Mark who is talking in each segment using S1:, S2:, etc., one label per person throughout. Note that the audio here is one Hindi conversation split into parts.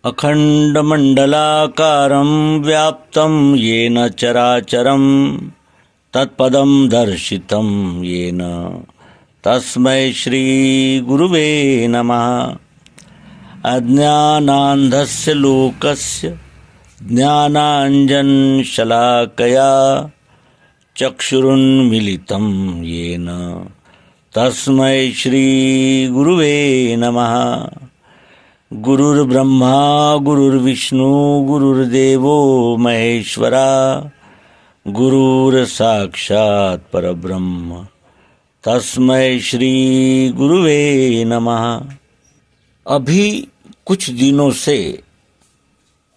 S1: अखण्डमण्डलाकारं व्याप्तं येन चराचरं तत्पदं दर्शितं येन तस्मै श्रीगुरुवे नमः। अज्ञानान्धस्य लोकस्य ज्ञानाञ्जनशलाकया चक्षुरुन्मीलितं येन तस्मै श्रीगुरुवे नमः। गुरुर्ब्रह्मा गुरुर्विष्णु गुरुर्देवो महेश्वरा गुरुर्साक्षात् परब्रह्म तस्मै श्री गुरुवे नमः। अभी कुछ दिनों से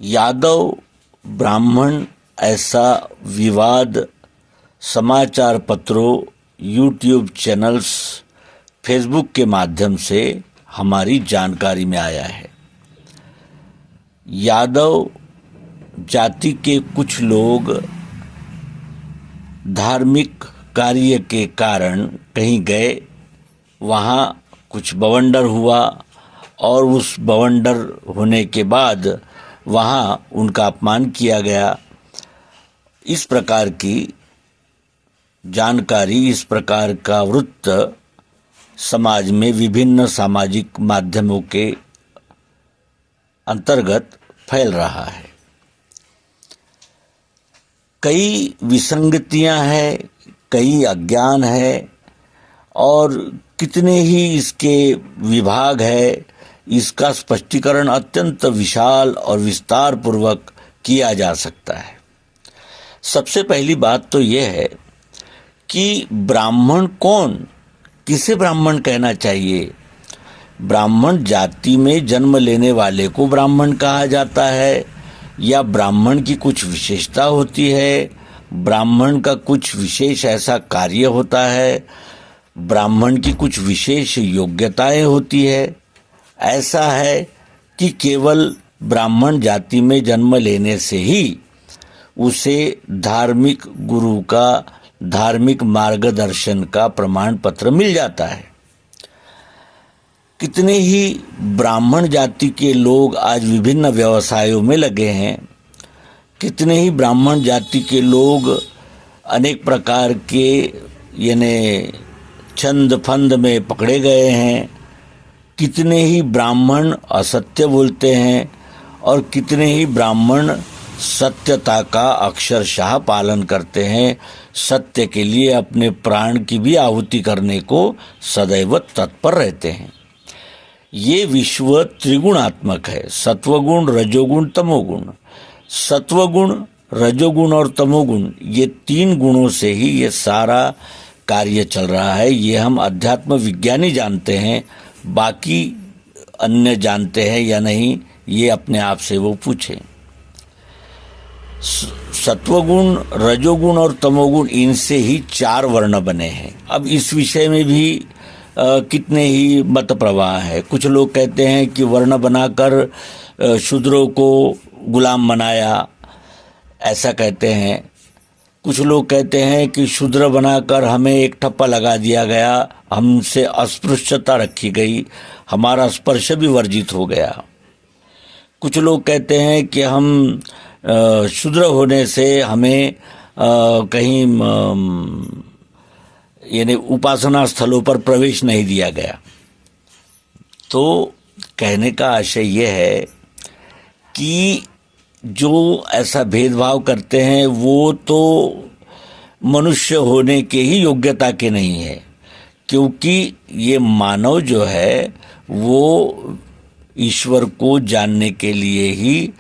S1: यादव ब्राह्मण ऐसा विवाद समाचार पत्रों, यूट्यूब चैनल्स, फेसबुक के माध्यम से हमारी जानकारी में आया है। यादव जाति के कुछ लोग धार्मिक कार्य के कारण कहीं गए, वहाँ कुछ बवंडर हुआ और उस बवंडर होने के बाद वहाँ उनका अपमान किया गया। इस प्रकार की जानकारी, इस प्रकार का वृत्त समाज में विभिन्न सामाजिक माध्यमों के अंतर्गत फैल रहा है। कई विसंगतियां हैं, कई अज्ञान है और कितने ही इसके विभाग है। इसका स्पष्टीकरण अत्यंत विशाल और विस्तार पूर्वक किया जा सकता है। सबसे पहली बात तो यह है कि ब्राह्मण कौन, किसे ब्राह्मण कहना चाहिए। ब्राह्मण जाति में जन्म लेने वाले को ब्राह्मण कहा जाता है या ब्राह्मण की कुछ विशेषता होती है, ब्राह्मण का कुछ विशेष ऐसा कार्य होता है, ब्राह्मण की कुछ विशेष योग्यताएं होती है। ऐसा है कि केवल ब्राह्मण जाति में जन्म लेने से ही उसे धार्मिक गुरु का, धार्मिक मार्गदर्शन का प्रमाण पत्र मिल जाता है। कितने ही ब्राह्मण जाति के लोग आज विभिन्न व्यवसायों में लगे हैं। कितने ही ब्राह्मण जाति के लोग अनेक प्रकार के यानी छंद फंद में पकड़े गए हैं। कितने ही ब्राह्मण असत्य बोलते हैं और कितने ही ब्राह्मण सत्यता का अक्षरशः पालन करते हैं। सत्य के लिए अपने प्राण की भी आहुति करने को सदैव तत्पर रहते हैं। ये विश्व त्रिगुणात्मक है, सत्वगुण, रजोगुण, तमोगुण। सत्वगुण, रजोगुण और तमोगुण, ये तीन गुणों से ही ये सारा कार्य चल रहा है। ये हम अध्यात्म विज्ञानी जानते हैं, बाकी अन्य जानते हैं या नहीं, ये अपने आप से वो पूछें। सत्वगुण, रजोगुण और तमोगुण, इनसे ही चार वर्ण बने हैं। अब इस विषय में भी कितने ही मत प्रवाह है। कुछ लोग कहते हैं कि वर्ण बनाकर शूद्रों को गुलाम बनाया, ऐसा कहते हैं। कुछ लोग कहते हैं कि शूद्र बनाकर हमें एक ठप्पा लगा दिया गया, हमसे अस्पृश्यता रखी गई, हमारा स्पर्श भी वर्जित हो गया। कुछ लोग कहते हैं कि हम शूद्र होने से हमें कहीं यानी उपासना स्थलों पर प्रवेश नहीं दिया गया। तो कहने का आशय यह है कि जो ऐसा भेदभाव करते हैं वो तो मनुष्य होने के ही योग्यता के नहीं है, क्योंकि ये मानव जो है वो ईश्वर को जानने के लिए ही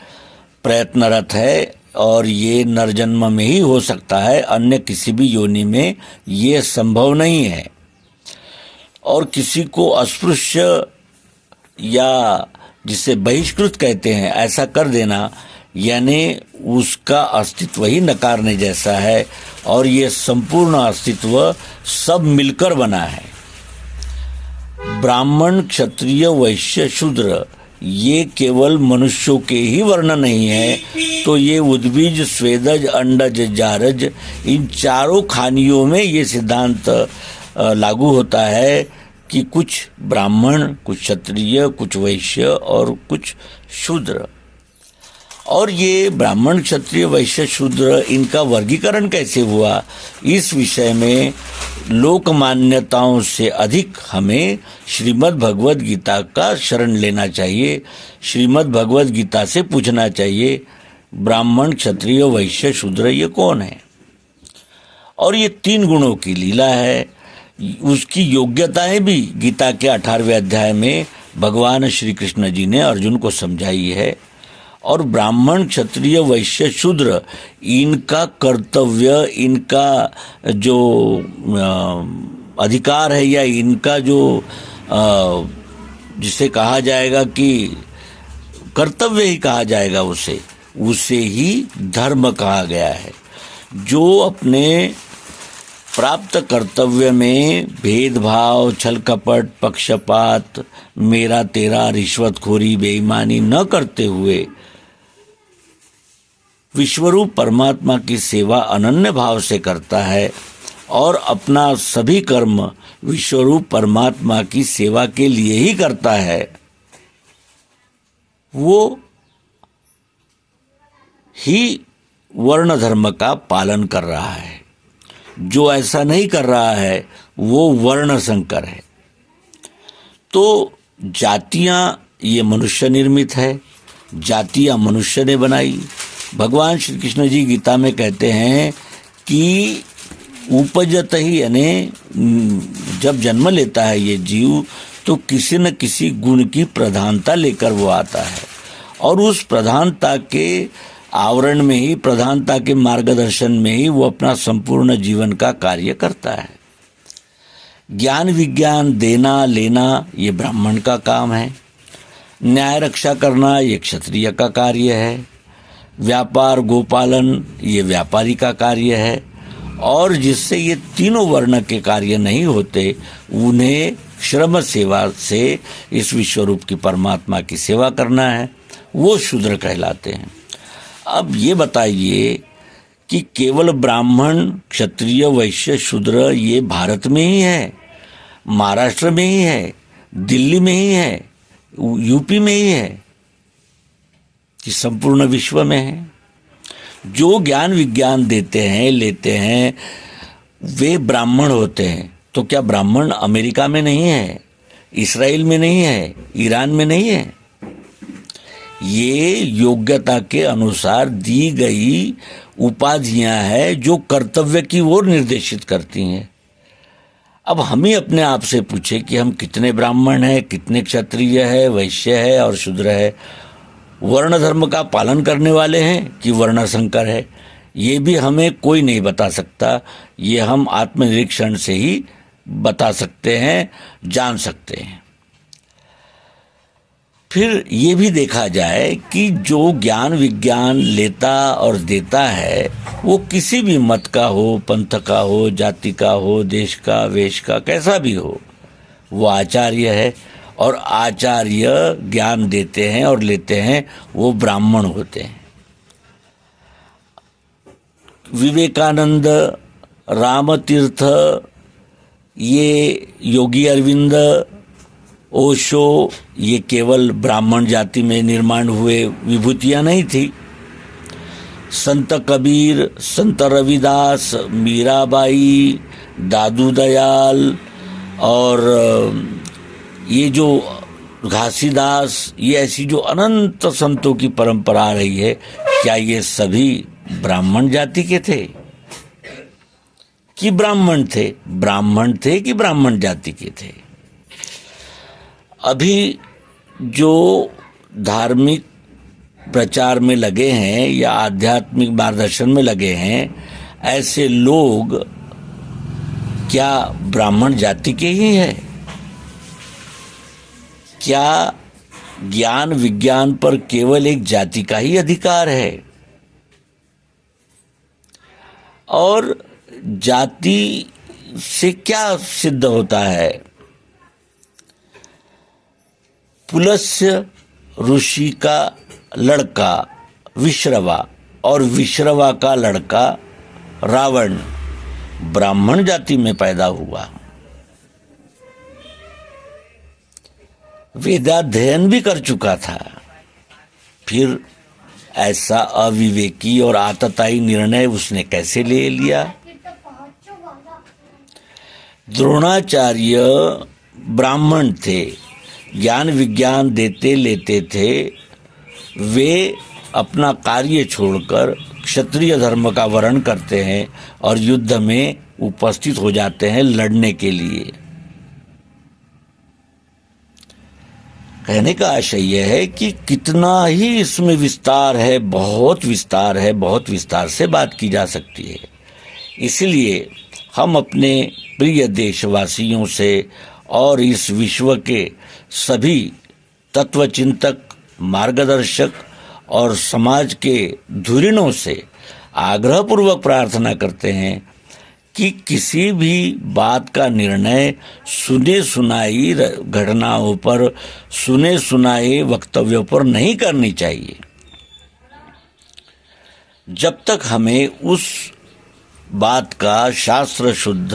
S1: प्रयत्नरत है और ये नरजन्म में ही हो सकता है, अन्य किसी भी योनि में ये संभव नहीं है। और किसी को अस्पृश्य या जिसे बहिष्कृत कहते हैं ऐसा कर देना, यानी उसका अस्तित्व ही नकारने जैसा है। और ये संपूर्ण अस्तित्व सब मिलकर बना है। ब्राह्मण, क्षत्रिय, वैश्य, शूद्र, ये केवल मनुष्यों के ही वर्ण नहीं है, तो ये उद्भिज, स्वेदज, अंडज, जारज, इन चारों खानियों में ये सिद्धांत लागू होता है कि कुछ ब्राह्मण, कुछ क्षत्रिय, कुछ वैश्य और कुछ शूद्र, और ये ब्राह्मण क्षत्रिय वैश्य शूद्र इनका वर्गीकरण कैसे हुआ, इस विषय में लोक मान्यताओं से अधिक हमें श्रीमद् भगवद गीता का शरण लेना चाहिए। श्रीमद् भगवद गीता से पूछना चाहिए ब्राह्मण क्षत्रिय वैश्य शूद्र ये कौन है। और ये 3 गुणों की लीला है, उसकी योग्यताएं भी गीता के 18वें अध्याय में भगवान श्री कृष्ण जी ने अर्जुन को समझाई है। और ब्राह्मण क्षत्रिय वैश्य शूद्र इनका कर्तव्य, इनका जो अधिकार है या इनका जो जिसे कहा जाएगा कि कर्तव्य ही कहा जाएगा, उसे ही धर्म कहा गया है। जो अपने प्राप्त कर्तव्य में भेदभाव, छल कपट, पक्षपात, मेरा तेरा, रिश्वतखोरी, बेईमानी न करते हुए विश्वरूप परमात्मा की सेवा अनन्य भाव से करता है और अपना सभी कर्म विश्वरूप परमात्मा की सेवा के लिए ही करता है, वो ही वर्ण धर्म का पालन कर रहा है। जो ऐसा नहीं कर रहा है वो वर्ण संकर है। तो जातियां ये मनुष्य निर्मित है, जातियां मनुष्य ने बनाई। भगवान श्री कृष्ण जी गीता में कहते हैं कि उपजत ही, यानी जब जन्म लेता है ये जीव तो किसी न किसी गुण की प्रधानता लेकर वो आता है और उस प्रधानता के आवरण में ही, प्रधानता के मार्गदर्शन में ही वो अपना संपूर्ण जीवन का कार्य करता है। ज्ञान विज्ञान देना लेना ये ब्राह्मण का काम है, न्याय रक्षा करना ये क्षत्रिय का कार्य है, व्यापार गोपालन ये व्यापारी का कार्य है। और जिससे ये तीनों वर्ण के कार्य नहीं होते उन्हें श्रम सेवा से इस विश्वरूप की परमात्मा की सेवा करना है, वो शूद्र कहलाते हैं। अब ये बताइए कि केवल ब्राह्मण क्षत्रिय वैश्य शूद्र ये भारत में ही है, महाराष्ट्र में ही है, दिल्ली में ही है, यूपी में ही है, कि संपूर्ण विश्व में है? जो ज्ञान विज्ञान देते हैं, लेते हैं, वे ब्राह्मण होते हैं। तो क्या ब्राह्मण अमेरिका में नहीं है, इस्राएल में नहीं है, ईरान में नहीं है? ये योग्यता के अनुसार दी गई उपाधियां हैं जो कर्तव्य की ओर निर्देशित करती हैं। अब हम ही अपने आप से पूछे कि हम कितने ब्राह्मण हैं, कितने क्षत्रिय है, वैश्य है और शूद्र है, वर्ण धर्म का पालन करने वाले हैं कि वर्ण संकर है, ये भी हमें कोई नहीं बता सकता। ये हम आत्मनिरीक्षण से ही बता सकते हैं, जान सकते हैं। फिर ये भी देखा जाए कि जो ज्ञान विज्ञान लेता और देता है वो किसी भी मत का हो, पंथ का हो, जाति का हो, देश का, वेश का, कैसा भी हो, वो आचार्य है। और आचार्य ज्ञान देते हैं और लेते हैं वो ब्राह्मण होते हैं। विवेकानंद, रामतीर्थ, ये योगी अरविंद, ओशो, ये केवल ब्राह्मण जाति में निर्माण हुए विभूतियां नहीं थी। संत कबीर, संत रविदास, मीराबाई, दादू दयाल और ये जो घासीदास, ये ऐसी जो अनंत संतों की परंपरा आ रही है, क्या ये सभी ब्राह्मण जाति के थे कि ब्राह्मण थे? ब्राह्मण थे कि ब्राह्मण जाति के थे? अभी जो धार्मिक प्रचार में लगे हैं या आध्यात्मिक मार्गदर्शन में लगे हैं, ऐसे लोग क्या ब्राह्मण जाति के ही हैं? क्या ज्ञान विज्ञान पर केवल एक जाति का ही अधिकार है? और जाति से क्या सिद्ध होता है? पुलस्त्य ऋषि का लड़का विश्रवा और विश्रवा का लड़का रावण ब्राह्मण जाति में पैदा हुआ। वेदाध्ययन भी कर चुका था, फिर ऐसा अविवेकी और आतताई निर्णय उसने कैसे ले लिया? द्रोणाचार्य ब्राह्मण थे, ज्ञान विज्ञान देते लेते थे। वे अपना कार्य छोड़कर क्षत्रिय धर्म का वर्ण करते हैं और युद्ध में उपस्थित हो जाते हैं लड़ने के लिए। कहने का आशय यह है कि कितना ही इसमें विस्तार है, बहुत विस्तार है, बहुत विस्तार से बात की जा सकती है। इसलिए हम अपने प्रिय देशवासियों से और इस विश्व के सभी तत्वचिंतक, मार्गदर्शक और समाज के धुरीणों से आग्रहपूर्वक प्रार्थना करते हैं कि किसी भी बात का निर्णय सुने सुनाई घटनाओं पर, सुने सुनाए वक्तव्यों पर नहीं करनी चाहिए। जब तक हमें उस बात का शास्त्र शुद्ध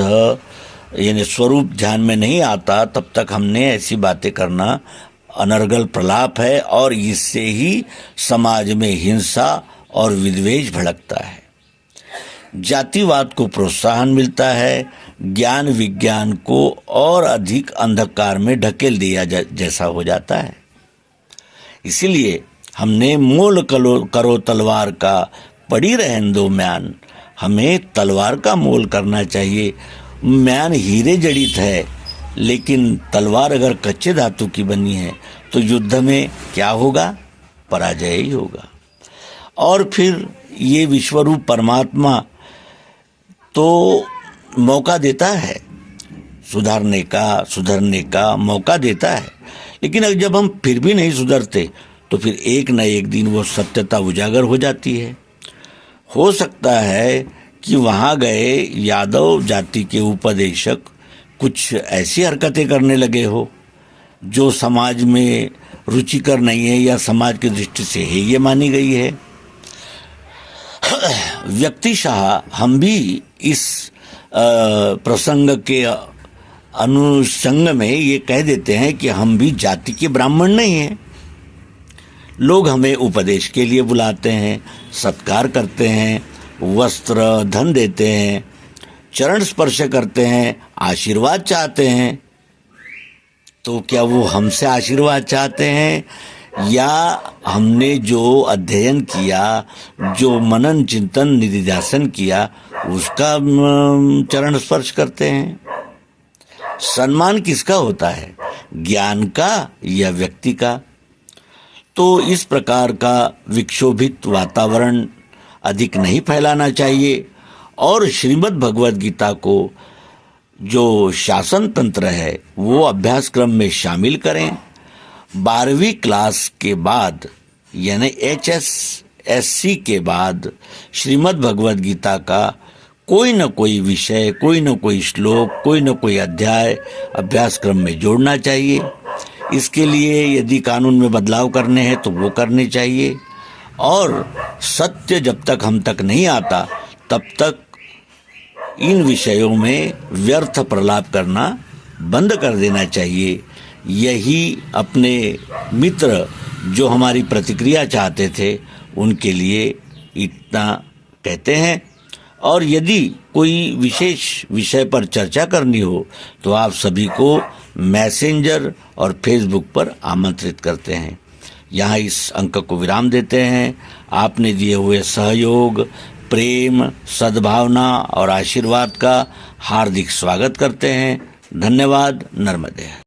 S1: यानी स्वरूप ध्यान में नहीं आता, तब तक हमने ऐसी बातें करना अनर्गल प्रलाप है और इससे ही समाज में हिंसा और विद्वेष भड़कता है। जातिवाद को प्रोत्साहन मिलता है, ज्ञान विज्ञान को और अधिक अंधकार में ढकेल दिया जैसा हो जाता है। इसीलिए हमने मोल करो तलवार का, पड़ी रहन दो म्यान। हमें तलवार का मोल करना चाहिए। म्यान हीरे जड़ित है, लेकिन तलवार अगर कच्चे धातु की बनी है तो युद्ध में क्या होगा? पराजय ही होगा। और फिर ये विश्वरूप परमात्मा तो मौका देता है, सुधरने का मौका देता है, लेकिन जब हम फिर भी नहीं सुधरते तो फिर एक न एक दिन वो सत्यता उजागर हो जाती है। हो सकता है कि वहाँ गए यादव जाति के उपदेशक कुछ ऐसी हरकतें करने लगे हो जो समाज में रुचिकर नहीं है या समाज की दृष्टि से है ये मानी गई है। व्यक्तिशः हम भी इस प्रसंग के अनुषंग में ये कह देते हैं कि हम भी जाति के ब्राह्मण नहीं हैं। लोग हमें उपदेश के लिए बुलाते हैं, सत्कार करते हैं, वस्त्र धन देते हैं, चरण स्पर्श करते हैं, आशीर्वाद चाहते हैं। तो क्या वो हमसे आशीर्वाद चाहते हैं या हमने जो अध्ययन किया, जो मनन चिंतन निधिध्यासन किया, उसका चरण स्पर्श करते हैं? सम्मान किसका होता है, ज्ञान का या व्यक्ति का? तो इस प्रकार का विक्षोभित वातावरण अधिक नहीं फैलाना चाहिए और श्रीमद् भगवद गीता को जो शासन तंत्र है वो अभ्यास क्रम में शामिल करें। 12वीं क्लास के बाद यानी HSSC के बाद श्रीमद् भगवद गीता का कोई न कोई विषय, कोई न कोई श्लोक, कोई न कोई अध्याय अभ्यास क्रम में जोड़ना चाहिए। इसके लिए यदि कानून में बदलाव करने हैं तो वो करने चाहिए और सत्य जब तक हम तक नहीं आता तब तक इन विषयों में व्यर्थ प्रलाप करना बंद कर देना चाहिए। यही अपने मित्र जो हमारी प्रतिक्रिया चाहते थे उनके लिए इतना कहते हैं। और यदि कोई विशेष विषय पर चर्चा करनी हो तो आप सभी को मैसेंजर और फेसबुक पर आमंत्रित करते हैं। यहाँ इस अंक को विराम देते हैं। आपने दिए हुए सहयोग, प्रेम, सद्भावना और आशीर्वाद का हार्दिक स्वागत करते हैं। धन्यवाद। नर्मदे।